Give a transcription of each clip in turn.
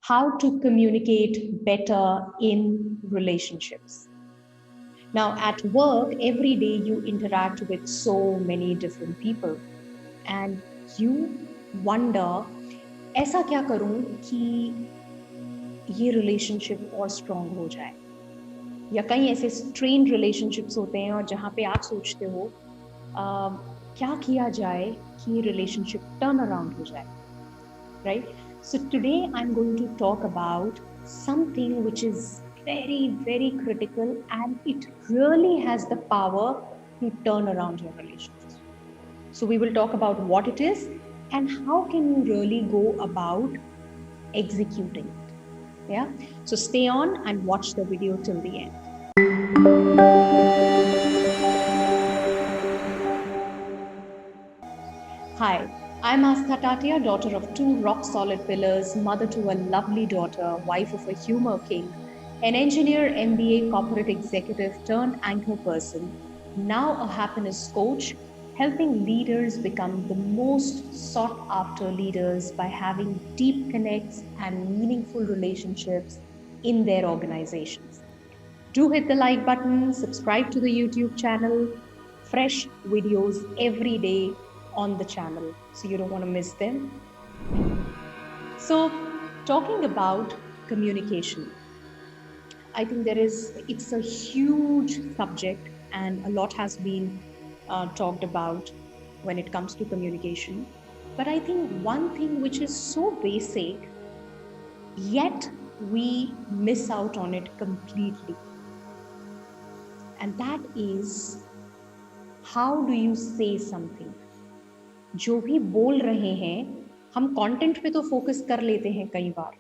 how to communicate better in relationships. Now, at work, every day you interact with so many different people, and you wonder, ऐसा क्या करूं कि ये relationship और strong हो जाए, या कई ऐसे स्ट्रेन्ड रिलेशनशिप्स होते हैं और जहां पे आप सोचते हो क्या किया जाए कि रिलेशनशिप टर्न अराउंड हो जाए, right? So today I'm going to talk about something which is very, very critical, and it really has the power to turn around your relationships. So we will talk about what it is and how can you really go about executing it. Yeah. So stay on and watch the video till the end. Hi, I'm Astha Tatia, daughter of two rock-solid pillars, mother to a lovely daughter, wife of a humor king, an engineer, MBA, corporate executive turned anchor person, now a happiness coach, helping leaders become the most sought-after leaders by having deep connects and meaningful relationships in their organizations. Do hit the like button, subscribe to the YouTube channel, fresh videos every day on the channel, so you don't want to miss them. So, talking about communication, I think it's a huge subject, and a lot has been talked about when it comes to communication. But I think one thing which is so basic, yet we miss out on it completely, and that is, how do you say something? जो भी बोल रहे हैं, हम content पे तो focus कर लेते हैं कई बार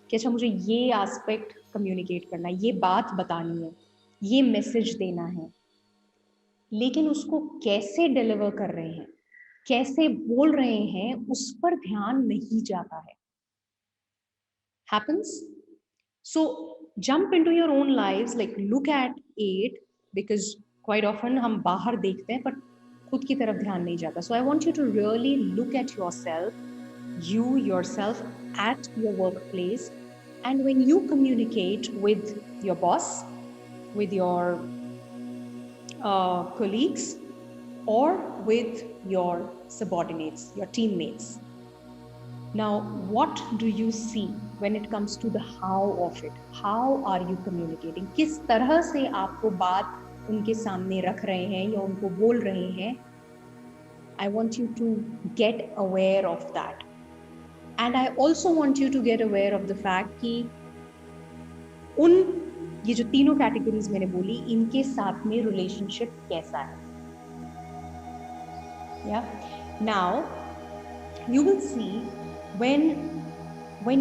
कि अच्छा मुझे ये एस्पेक्ट कम्युनिकेट करना है, ये बात बतानी है, ये मैसेज देना है, लेकिन उसको कैसे डिलीवर कर रहे हैं, कैसे बोल रहे हैं, उस पर ध्यान नहीं जाता है. Happens. So jump into your own lives, like look at it, because quite often हम बाहर देखते हैं पर खुद की तरफ ध्यान नहीं जाता. So I want you to really look at yourself at your workplace, and when you communicate with your boss, with your colleagues, or with your subordinates, your teammates. Now, what do you see when it comes to the how of it? How are you communicating? किस तरह से आपको बात उनके सामने रख रहे हैं या उनको बोल रहे हैं? I want you to get aware of that. And I also want you to get aware of the fact कि ये जो तीनों कैटेगरीज मैंने बोली, इनके साथ में रिलेशनशिप कैसा है. Yeah. Now, you will see when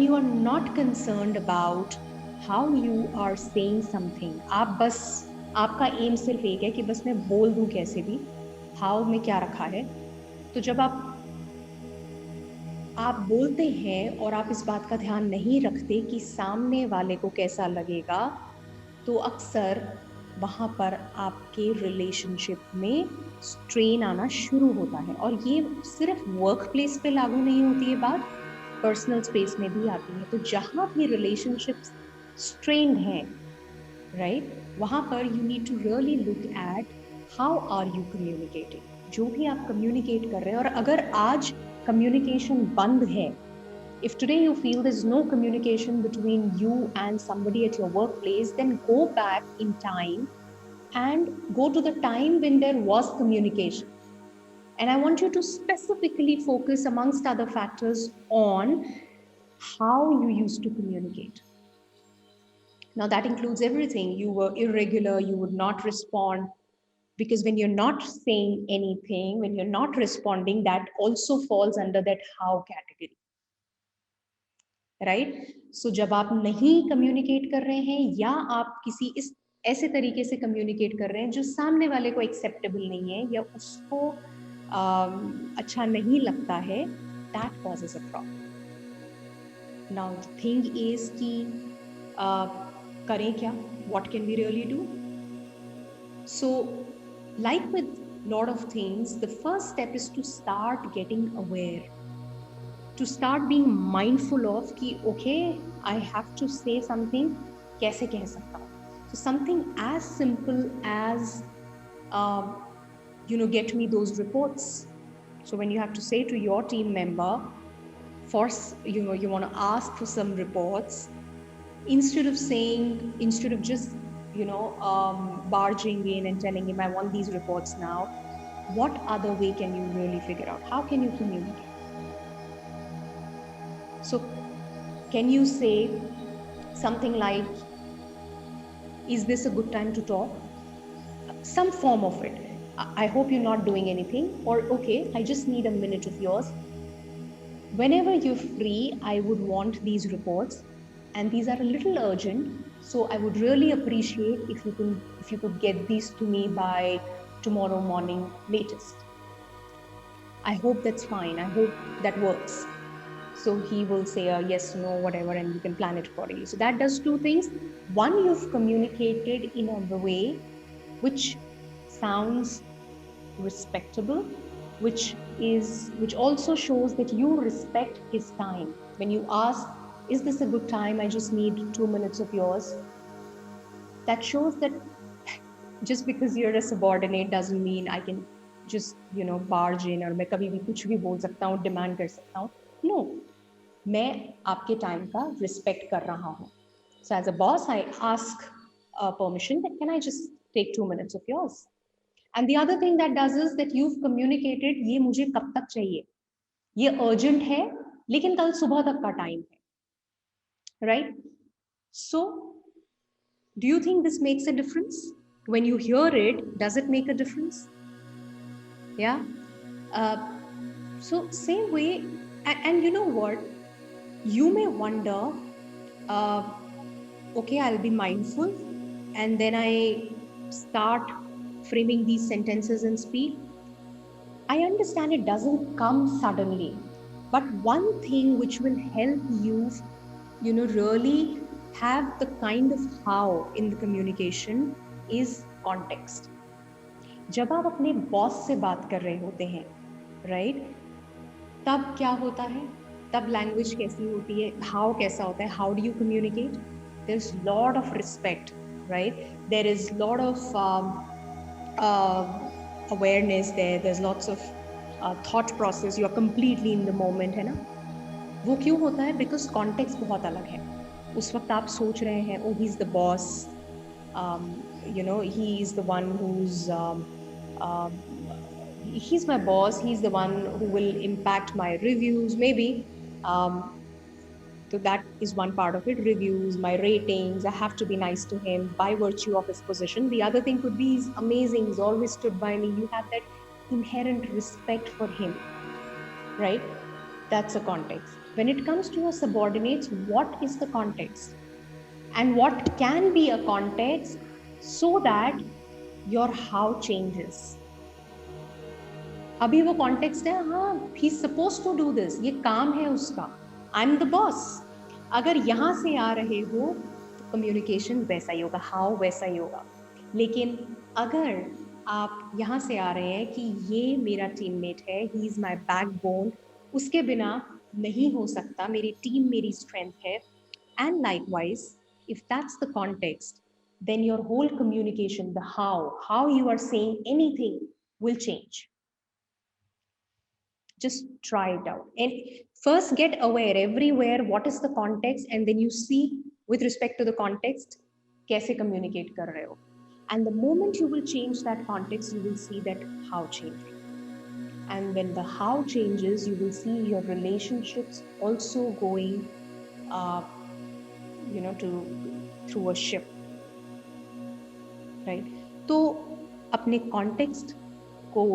you are not concerned about how you are saying something, आपका एम सिर्फ एक है कि बस मैं बोल दूं कैसे भी, हाउ में क्या रखा है. तो जब आप बोलते हैं और आप इस बात का ध्यान नहीं रखते कि सामने वाले को कैसा लगेगा, तो अक्सर वहाँ पर आपके रिलेशनशिप में स्ट्रेन आना शुरू होता है. और ये सिर्फ वर्क प्लेस पे लागू नहीं होती है बात, पर्सनल स्पेस में भी आती है. तो जहाँ भी रिलेशनशिप्स स्ट्रेन्ड हैं, राइट, वहाँ पर you need to really look at how are you communicating. जो भी आप कम्युनिकेट कर रहे हैं, और अगर आज कम्युनिकेशन बंद है, if today you feel there's no communication between you and somebody at your workplace, then go back in time and go to the time when there was communication. And I want you to specifically focus, amongst other factors, on how you used to communicate. Now that includes everything. You were irregular, you would not respond, because when you're not saying anything, when you're not responding, that also falls under that how category. Right. So जब आप नहीं communicate कर रहे हैं, या आप किसी इस ऐसे तरीके से कम्युनिकेट कर रहे हैं जो सामने वाले को एक्सेप्टेबल नहीं है या उसको अच्छा नहीं लगता है, that causes a problem. Now the thing is कि करें क्या, what can we really do. So like with lot of things, the first step is to start getting aware, to start being mindful of कि okay, I have to say something, कैसे कह सकता हूँ. So something as simple as get me those reports. So when you have to say to your team member, for you want to ask for some reports, instead of just barging in and telling him I want these reports now, what other way can you really figure out? How can you communicate? So can you say something like, is this a good time to talk? Some form of it. I hope you're not doing anything, or okay, I just need a minute of yours. Whenever you're free, I would want these reports, and these are a little urgent, so I would really appreciate if you could get these to me by tomorrow morning latest. I hope that's fine. I hope that works. So he will say a yes, no, whatever, and you can plan it accordingly. So that does two things. One, you've communicated in a way which sounds respectable, which also shows that you respect his time. When you ask, is this a good time? I just need 2 minutes of yours. That shows that just because you're a subordinate doesn't mean I can just barge in और मैं कभी भी कुछ भी बोल सकता हूँ, demand कर सकता हूँ. No, मैं आपके time का respect कर रहा हूँ. So as a boss, I ask permission that can I just take 2 minutes of yours? And the other thing that does is that you've communicated, ये मुझे कब तक चाहिए, ये urgent है, लेकिन कल सुबह तक का time है, right? So, do you think this makes a difference? When you hear it, does it make a difference? Yeah. So same way, and you know what? You may wonder, okay, I'll be mindful, and then I start framing these sentences and speak. I understand it doesn't come suddenly, but one thing which will help you, really have the kind of how in the communication is context. जब आप अपने boss से बात कर रहे होते हैं, right, तब क्या होता है, तब लैंग्वेज कैसी होती है, हाउ कैसा होता है, how do you communicate? There is lot of respect, right, there is lot of awareness there's lots of thought process, you are completely in the moment, है ना? वो क्यों होता है? बिकॉज कॉन्टेक्स्ट बहुत अलग है. उस वक्त आप सोच रहे हैं, oh he is the boss, he is the one he's my boss, he's the one who will impact my reviews, maybe. So that is one part of it, reviews, my ratings, I have to be nice to him by virtue of his position. The other thing could be he's amazing, he's always stood by me, you have that inherent respect for him, right? That's a context. When it comes to your subordinates, what is the context? And what can be a context so that your how changes? अभी वो context है, हाँ, he's supposed to do this, ये काम है उसका, I'm the boss. अगर यहाँ से आ रहे हो तो communication वैसा ही होगा, how वैसा ही होगा. लेकिन अगर आप यहाँ से आ रहे हैं कि ये मेरा teammate है, he is my backbone, उसके बिना नहीं हो सकता, मेरी टीम मेरी स्ट्रेंथ है, and likewise, if that's the context, then your whole communication, the how you are saying anything will change. Just try it out and first get aware everywhere what is the context, and then you see with respect to the context kaise communicate kar rahe ho, and the moment you will change that context, you will see that how changing. And when the how changes, you will see your relationships also going through a shift, right? तो अपने context को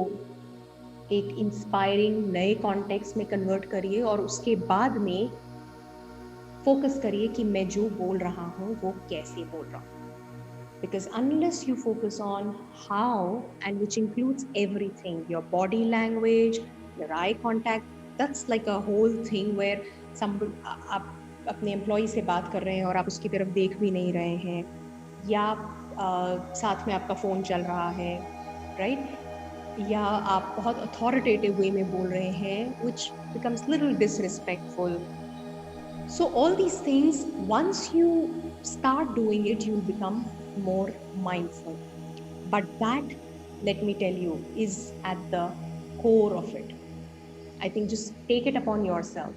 एक inspiring नए context में convert करिए और उसके बाद में फोकस करिए कि मैं जो बोल रहा हूँ वो कैसे बोल रहा हूँ. Because unless you focus on how, and which includes everything, your body language, your eye contact, that's like a whole thing where आप अपने एम्प्लॉय से बात कर रहे हैं और आप उसकी तरफ देख भी नहीं रहे हैं, या साथ में आपका फ़ोन चल रहा है, राइट? या आप बहुत authoritative way में बोल रहे हैं, which becomes little disrespectful. So all these things, once you start doing it, you'll become more mindful. But that, let me tell you, is at the core of it. I think just take it upon yourself.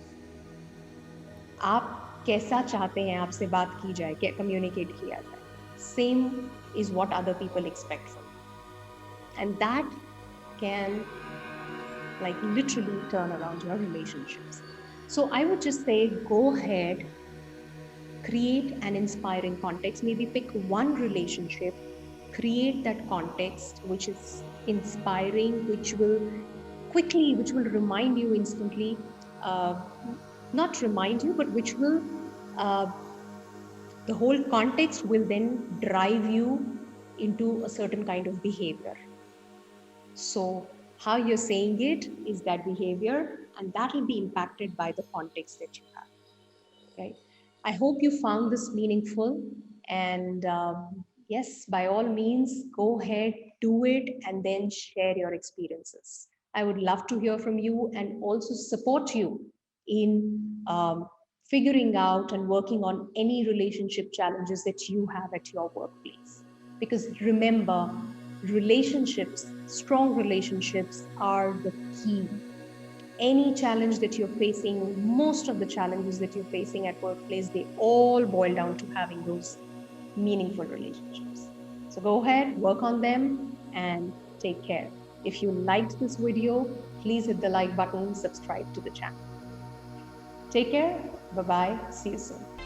आप कैसा चाहते हैं आपसे बात की जाए, क्या communicate किया जाए, same is what other people expect from, and that can like literally turn around your relationships. So I would just say go ahead, create an inspiring context, maybe pick one relationship, create that context which is inspiring, which will remind you instantly, uh, not remind you, but which will, uh, the whole context will then drive you into a certain kind of behavior. So, how you're saying it is that behavior, and that will be impacted by the context that you have. Right? I hope you found this meaningful. And yes, by all means, go ahead, do it, and then share your experiences. I would love to hear from you and also support you in figuring out and working on any relationship challenges that you have at your workplace. Because remember, relationships, strong relationships are the key. Any challenge that you're facing, most of the challenges that you're facing at workplace, they all boil down to having those meaningful relationships. So go ahead, work on them, and take care. If you liked this video, please hit the like button, subscribe to the channel. Take care. Bye bye. See you soon.